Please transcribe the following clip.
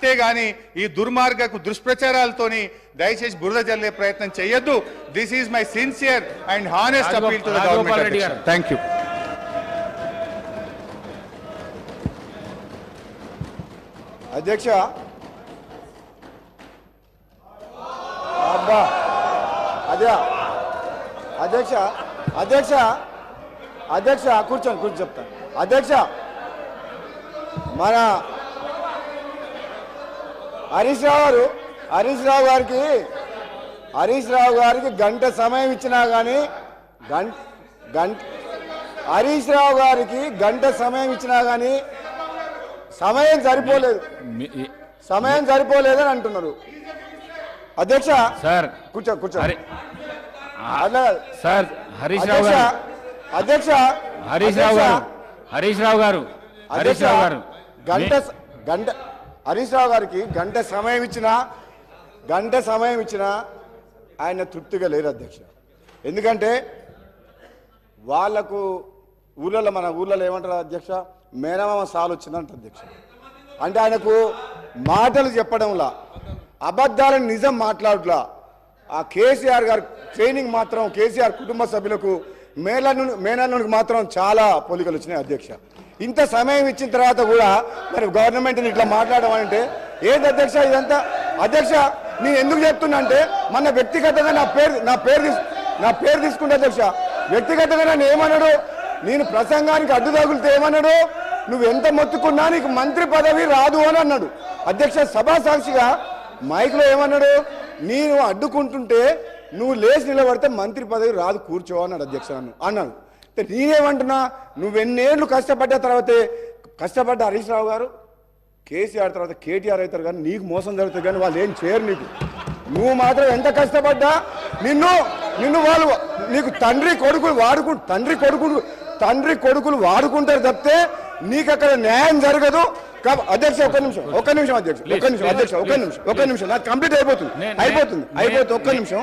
అంతేగాని ఈ దుర్మార్గకు దుష్ప్రచారాలతోని దయచేసి బురద జల్లే ప్రయత్నం చేయొద్దు. This is my sincere and honest appeal to the government. Thank you. అధ్యక్ష అబ్బా అదే అధ్యక్ష అధ్యక్ష అధ్యక్ష కూర్చొని చెప్తాను. అధ్యక్ష మన హరీష్ రావు గారికి గంట సమయం ఇచ్చినా కానీ హరీష్ రావు గారికి గంట సమయం ఇచ్చినా కానీ సమయం సరిపోలేదని అంటున్నారు. అధ్యక్ష కూర్చో సార్ హరీష్ రావు గారు అధ్యక్ష హరీష్ రావు గారు హరీష్ రావు గారికి గంట సమయం ఇచ్చినా ఆయన తృప్తిగా లేరు అధ్యక్ష. ఎందుకంటే వాళ్లకు మన ఊళ్ళలో ఏమంటారు అధ్యక్ష, మేనమామ సాలు వచ్చిందంట అధ్యక్ష. అంటే ఆయనకు మాటలు చెప్పడంలా, అబద్ధాలను నిజం మాట్లాడలా. ఆ కేసీఆర్ గారి ట్రైనింగ్ మాత్రం కేసీఆర్ కుటుంబ సభ్యులకు మేనల్లునికి మాత్రం చాలా పోలికలు వచ్చినాయి అధ్యక్ష. ఇంత సమయం ఇచ్చిన తర్వాత కూడా మరి గవర్నమెంట్ని ఇట్లా మాట్లాడడం అంటే ఏది అధ్యక్ష ఇదంతా? అధ్యక్ష నేను ఎందుకు చెప్తున్నా అంటే మన వ్యక్తిగతంగా నా పేరు తీసుకుంటే అధ్యక్ష, వ్యక్తిగతంగా నన్ను ఏమన్నాడు, నేను ప్రసంగానికి అడ్డు తగులితే ఏమన్నాడు, నువ్వు ఎంత మొత్తుకున్నా నీకు మంత్రి పదవి రాదు అని అన్నాడు అధ్యక్ష. సభా సాక్షిగా మైక్లో ఏమన్నాడు, నేను అడ్డుకుంటుంటే నువ్వు లేచి నిలబడితే మంత్రి పదవి రాదు, కూర్చో అన్నాడు అధ్యక్ష అన్నాడు. నేనేమంటున్నా, నువ్వెన్నేళ్ళు కష్టపడ్డ తర్వాతే కష్టపడ్డ హరీష్ రావు గారు కేసీఆర్ తర్వాత కేటీఆర్ అవుతారు, కానీ నీకు మోసం జరుగుతుంది, కానీ వాళ్ళు ఏం చేయరు నీకు. నువ్వు మాత్రం ఎంత కష్టపడ్డా నిన్ను వాళ్ళు నీకు తండ్రి కొడుకులు వాడుకుంటారు తప్పితే నీకు అక్కడ న్యాయం జరగదు. అధ్యక్ష ఒక్క నిమిషం అధ్యక్ష నాకు కంప్లీట్ అయిపోతుంది ఒక్క నిమిషం.